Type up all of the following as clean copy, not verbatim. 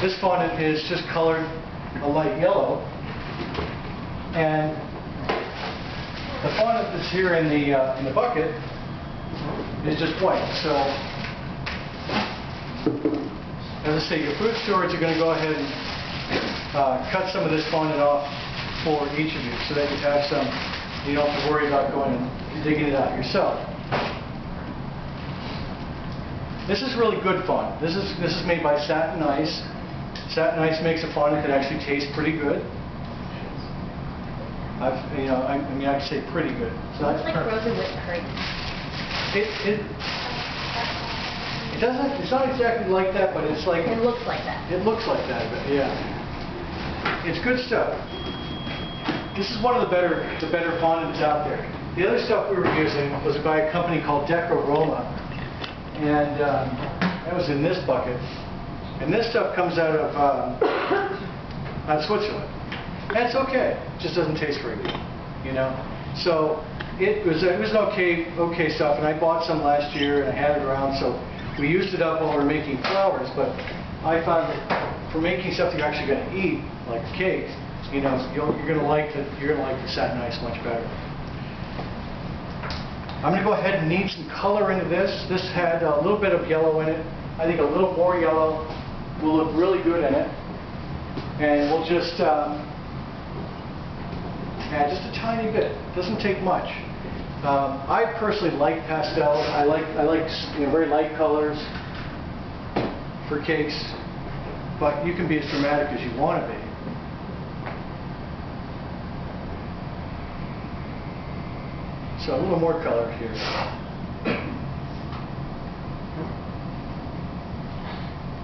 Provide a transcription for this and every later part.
This fondant is just colored a light yellow, and the fondant that's here in the bucket is just white. So, as I say, your food stewards are going to go ahead and cut some of this fondant off for each of you, so that you have some. You don't have to worry about going and digging it out yourself. This is really good fondant. This is made by Satin Ice. Satin Ice makes a fondant that actually tastes pretty good. I mean, I could say pretty good. So it's like frozen whipped cream. It doesn't. It's not exactly like that, but it's like. It looks like that. It looks like that, but yeah. It's good stuff. This is one of the better fondants out there. The other stuff we were using was by a company called Roma, and that was in this bucket. And this stuff comes out of Switzerland. That's okay. It just doesn't taste very good, you know. So it was an okay stuff, and I bought some last year and I had it around. So we used it up while we were making flowers. But I found that for making stuff that you're actually going to eat, like cakes, you know, you're going to like the Satin Ice much better. I'm going to go ahead and knead some color into this. This had a little bit of yellow in it. I think a little more yellow will look really good in it. And we'll just add just a tiny bit. It doesn't take much. I personally like pastels. I like very light colors for cakes, but you can be as dramatic as you want to be. So a little more color here.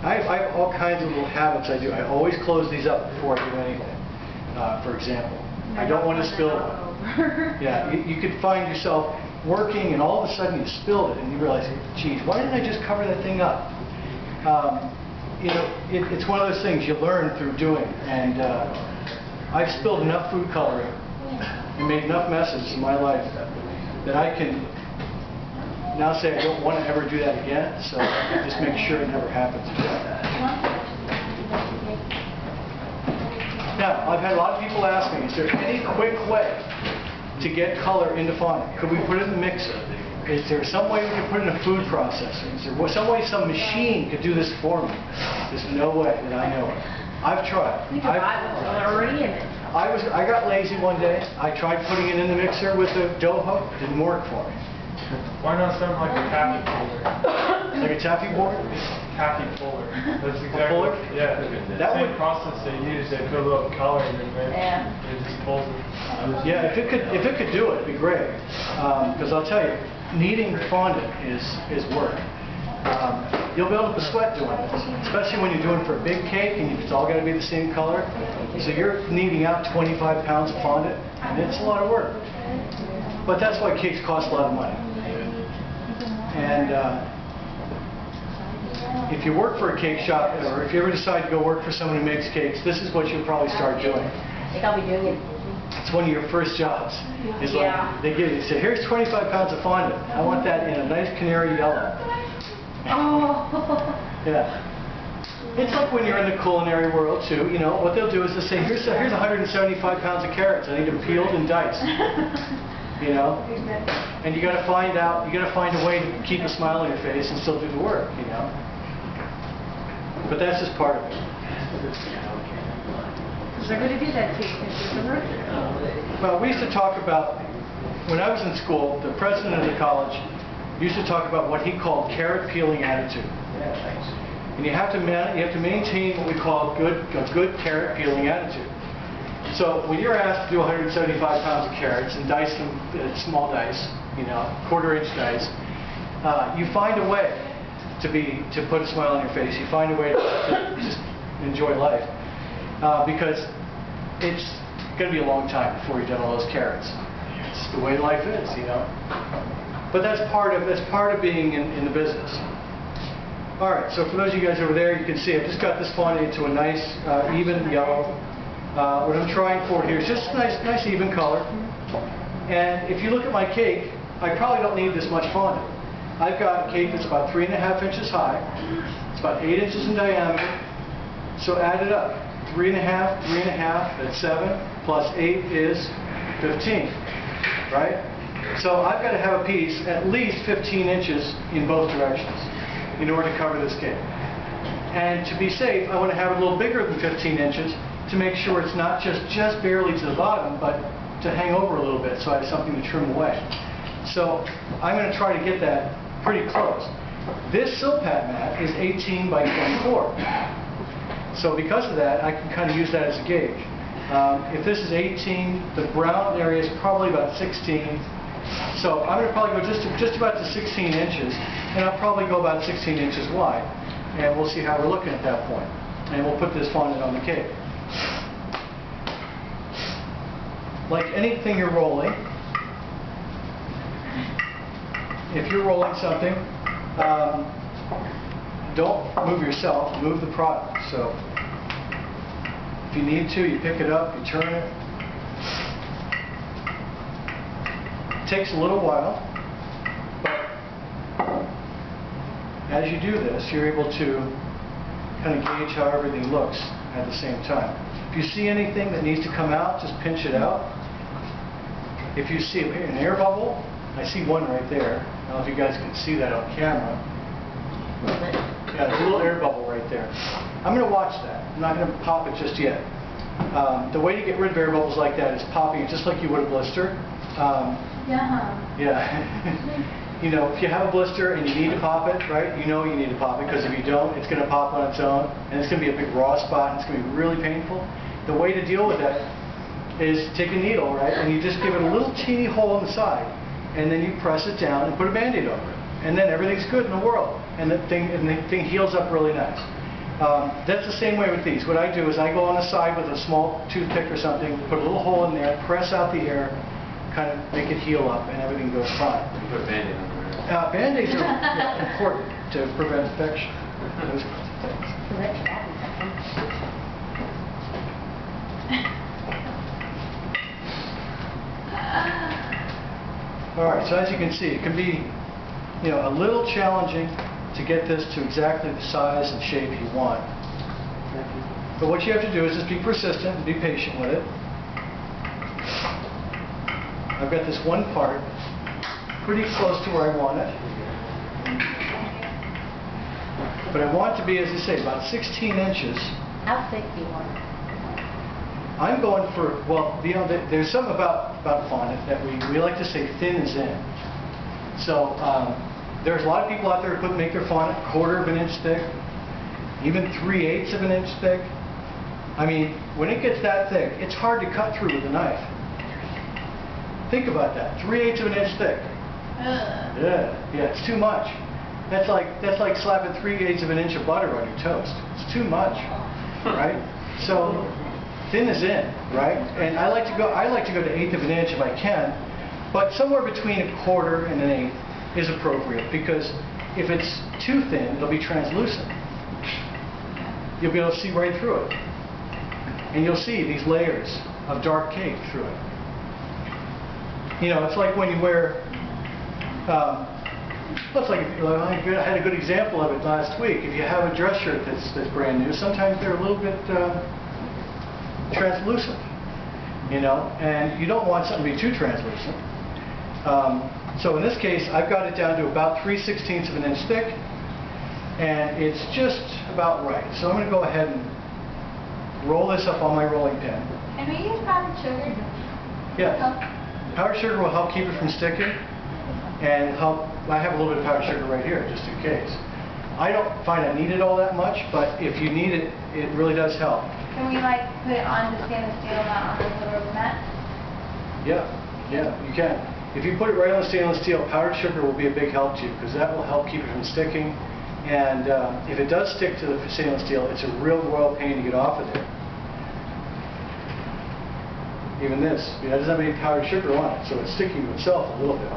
I have all kinds of little habits I do. I always close these up before I do anything. For example, I don't want to spill it. Yeah, you could find yourself working and all of a sudden you spilled it and you realize, geez, why didn't I just cover that thing up? You know, it's one of those things you learn through doing. And I've spilled enough food coloring and made enough messes in my life that I can now say I don't want to ever do that again, so I just make sure it never happens again. Now, I've had a lot of people ask me, is there any quick way to get color into fondant? Could we put it in the mixer? Is there some way we could put it in a food processor? Is there some way some machine could do this for me? There's no way that I know of. I've tried. You can buy them, they're already in it. I got lazy one day. I tried putting it in the mixer with the dough hook. It didn't work for me. Why not something like a taffy puller? Like a taffy board? Taffy puller. That's exactly. A puller? Yeah. That same would process they use. They put a little color in it. Yeah. It just pulls it. Yeah, if it could do it, it'd be great. Because I'll tell you, kneading fondant is work. You'll be able to sweat doing this, especially when you're doing for a big cake and it's all got to be the same color. So you're kneading out 25 pounds of fondant, and it's a lot of work. But that's why cakes cost a lot of money. And if you work for a cake shop, or if you ever decide to go work for someone who makes cakes, this is what you'll probably start doing. I think I'll be doing it. It's one of your first jobs. It's like they give you, say, here's 25 pounds of fondant. I want that in a nice canary yellow. Oh. Yeah. It's like when you're in the culinary world too. You know what they'll do is they'll say, here's 175 pounds of carrots. I need them peeled and diced. You know, and you got to find a way to keep a smile on your face and still do the work. You know, but that's just part of it. They're going to do that too. Well, we used to talk about, when I was in school, the president of the college used to talk about what he called carrot peeling attitude. And you have to maintain what we call a good carrot peeling attitude. So when you're asked to do 175 pounds of carrots and dice them small dice, you know, quarter-inch dice, you find a way to put a smile on your face. You find a way to just enjoy life, because it's going to be a long time before you've done all those carrots. It's the way life is, you know. But that's part of being in the business. All right, so for those of you guys over there, you can see I've just got this fondant into a nice even yellow. What I'm trying for here is just a nice even color. And if you look at my cake, I probably don't need this much fondant. I've got a cake that's about 3.5 inches high. It's about 8 inches in diameter. So add it up. 3 1/2, 3 1/2, that's 7, plus 8 is 15, right? So I've got to have a piece at least 15 inches in both directions in order to cover this cake. And to be safe, I want to have it a little bigger than 15 inches to make sure it's not just barely to the bottom, but to hang over a little bit so I have something to trim away. So I'm going to try to get that pretty close. This silpat mat is 18 by 24. So because of that, I can kind of use that as a gauge. If this is 18, the brown area is probably about 16. So I'm going to probably go just about to 16 inches, and I'll probably go about 16 inches wide. And we'll see how we're looking at that point. And we'll put this fondant on the cake. Like anything you're rolling, if you're rolling something, don't move yourself, move the product. So if you need to, you pick it up, you turn it. It takes a little while, but as you do this, you're able to kind of gauge how everything looks at the same time. If you see anything that needs to come out, just pinch it out. If you see an air bubble, I see one right there. I don't know if you guys can see that on camera. Yeah, there's a little air bubble right there. I'm going to watch that. I'm not going to pop it just yet. The way to get rid of air bubbles like that is popping it just like you would a blister. Yeah. You know, if you have a blister and you need to pop it, right, you know you need to pop it, because if you don't, it's going to pop on its own, and it's going to be a big raw spot, and it's going to be really painful. The way to deal with that is take a needle, right, and you just give it a little teeny hole in the side, and then you press it down and put a Band-Aid over it, and then everything's good in the world, and the thing heals up really nice. That's the same way with these. What I do is I go on the side with a small toothpick or something, put a little hole in there, press out the air, kind of make it heal up, and everything goes fine. You put a Band-Aid on there. Band-Aids are important to prevent infection. Those kinds of things. All right, so as you can see, it can be, you know, a little challenging to get this to exactly the size and shape you want. But what you have to do is just be persistent and be patient with it. I've got this one part pretty close to where I want it. But I want it to be, as I say, about 16 inches. How thick do you want it? I'm going for, well, you know, there's something about fondant that we like to say thin is in. So there's a lot of people out there who make their fondant 1/4 of an inch thick, even 3/8 of an inch thick. I mean, when it gets that thick, it's hard to cut through with a knife. Think about that, 3/8 of an inch thick. Yeah, it's too much. That's like slapping 3/8 of an inch of butter on your toast. It's too much, right? So thin is in, right? And I like to go to 1/8 of an inch if I can, but somewhere between 1/4 and 1/8 is appropriate, because if it's too thin, it'll be translucent. You'll be able to see right through it, and you'll see these layers of dark cake through it. You know, it's like when you wear. Looks like I had a good example of it last week. If you have a dress shirt that's brand new, sometimes they're a little bit translucent, you know, and you don't want something to be too translucent. So in this case, I've got it down to about 3/16 of an inch thick, and it's just about right. So I'm going to go ahead and roll this up on my rolling pin. And we use powdered sugar. Yes. Powdered sugar will help keep it from sticking, and help. I have a little bit of powdered sugar right here, just in case. I don't find I need it all that much, but if you need it, it really does help. Can we like put it on the stainless steel, not on the little mat? Yeah, you can. If you put it right on the stainless steel, powdered sugar will be a big help to you, because that will help keep it from sticking. And if it does stick to the stainless steel, it's a real royal pain to get off of there. Even this, it doesn't have any powdered sugar on it, so it's sticking to itself a little bit.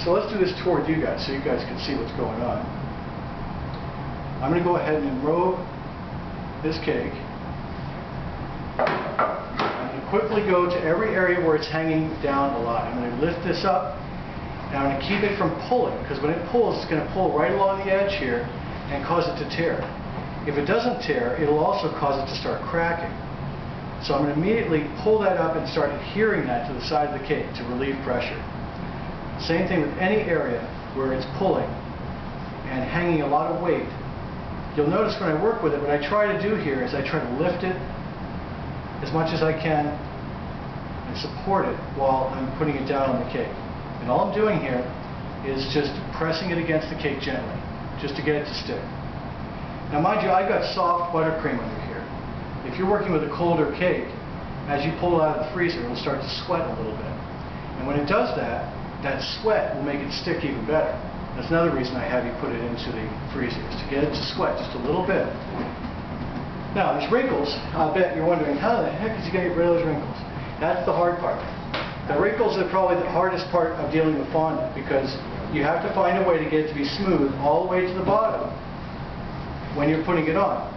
So let's do this toward you guys, so you guys can see what's going on. I'm going to go ahead and enrobe this cake. I'm going to quickly go to every area where it's hanging down a lot. I'm going to lift this up, and I'm going to keep it from pulling, because when it pulls, it's going to pull right along the edge here and cause it to tear. If it doesn't tear, it'll also cause it to start cracking. So I'm going to immediately pull that up and start adhering that to the side of the cake to relieve pressure. Same thing with any area where it's pulling and hanging a lot of weight. You'll notice when I work with it, what I try to do here is I try to lift it as much as I can and support it while I'm putting it down on the cake. And all I'm doing here is just pressing it against the cake gently, just to get it to stick. Now mind you, I've got soft buttercream under here. If you're working with a colder cake, as you pull it out of the freezer, it'll start to sweat a little bit. And when it does that, that sweat will make it stick even better. That's another reason I have you put it into the freezer, is to get it to sweat just a little bit. Now, these wrinkles, I bet you're wondering, how the heck is he going to get rid of those wrinkles? That's the hard part. The wrinkles are probably the hardest part of dealing with fondant, because you have to find a way to get it to be smooth all the way to the bottom when you're putting it on.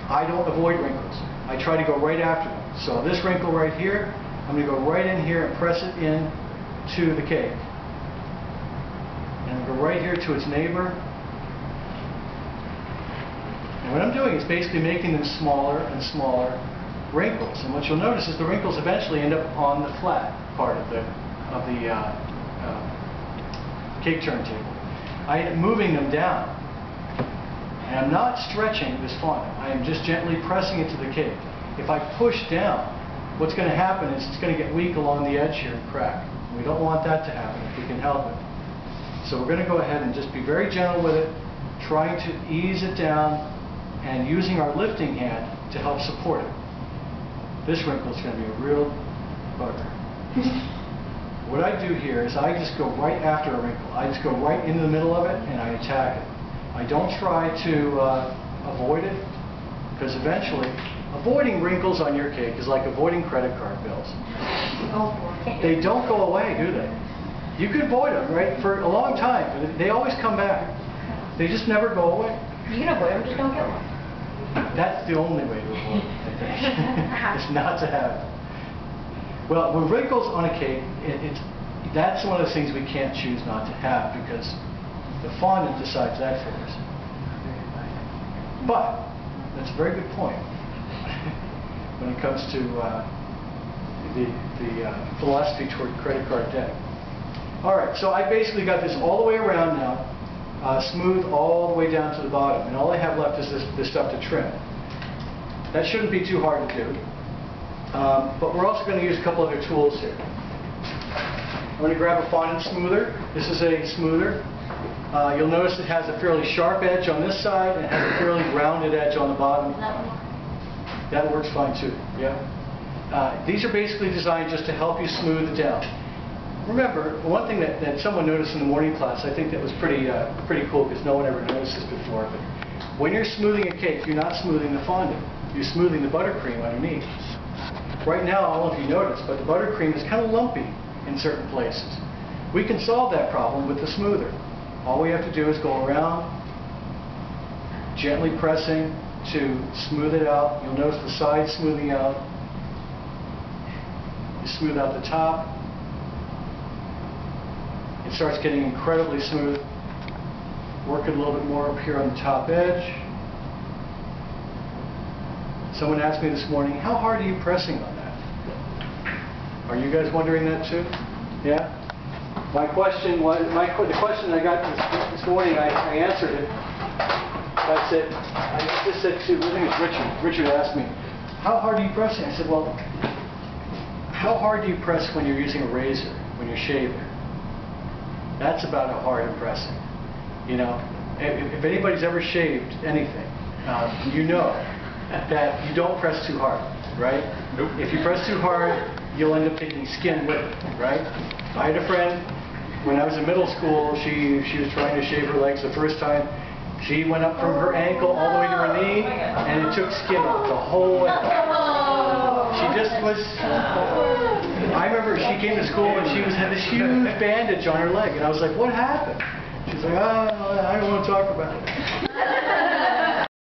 I don't avoid wrinkles. I try to go right after them. So this wrinkle right here, I'm going to go right in here and press it in to the cake. And go right here to its neighbor. And what I'm doing is basically making them smaller and smaller wrinkles. And what you'll notice is the wrinkles eventually end up on the flat part of the cake turntable. I end up moving them down. And I'm not stretching this fondant. I am just gently pressing it to the cake. If I push down, what's going to happen is it's going to get weak along the edge here and crack. We don't want that to happen if we can help it. So we're going to go ahead and just be very gentle with it, trying to ease it down and using our lifting hand to help support it. This wrinkle is going to be a real bugger. What I do here is I just go right after a wrinkle. I just go right into the middle of it and I attack it. I don't try to avoid it, because eventually avoiding wrinkles on your cake is like avoiding credit card bills. They don't go away, do they? You can avoid them, right, for a long time, but they always come back. They just never go away. You can avoid them, just don't get one. That's the only way to avoid it, I think. It's not to have it. Well, with wrinkles on a cake, that's one of the things we can't choose not to have, because the fondant decides that for us. But that's a very good point when it comes to the philosophy toward credit card debt. All right, so I basically got this all the way around now, smooth all the way down to the bottom, and all I have left is this stuff to trim. That shouldn't be too hard to do, but we're also going to use a couple other tools here. I'm going to grab a fondant smoother. This is a smoother. You'll notice it has a fairly sharp edge on this side and it has a fairly rounded edge on the bottom. That works fine too. Yeah. These are basically designed just to help you smooth it down. Remember, one thing that someone noticed in the morning class, I think that was pretty cool, because no one ever noticed this before. But when you're smoothing a cake, you're not smoothing the fondant. You're smoothing the buttercream underneath. Right now, I don't know if you noticed, but the buttercream is kind of lumpy in certain places. We can solve that problem with the smoother. All we have to do is go around, gently pressing to smooth it out. You'll notice the sides smoothing out. You smooth out the top. It starts getting incredibly smooth. Work it a little bit more up here on the top edge. Someone asked me this morning, how hard are you pressing on that? Are you guys wondering that too? Yeah? My question was, the question I got this morning, I answered it. I just said to, I think it's Richard. Richard asked me, how hard are you pressing? I said, well, how hard do you press when you're using a razor, when you're shaving? That's about how hard I'm pressing. You know, if anybody's ever shaved anything, you know that you don't press too hard, right? Nope. If you press too hard, you'll end up taking skin with it, right? I had a friend, when I was in middle school, she was trying to shave her legs the first time. She went up from her ankle all the way to her knee, and it took skin the whole way. She just was... I remember she came to school and she had this huge bandage on her leg, and I was like, what happened? She's like, oh, I don't want to talk about it.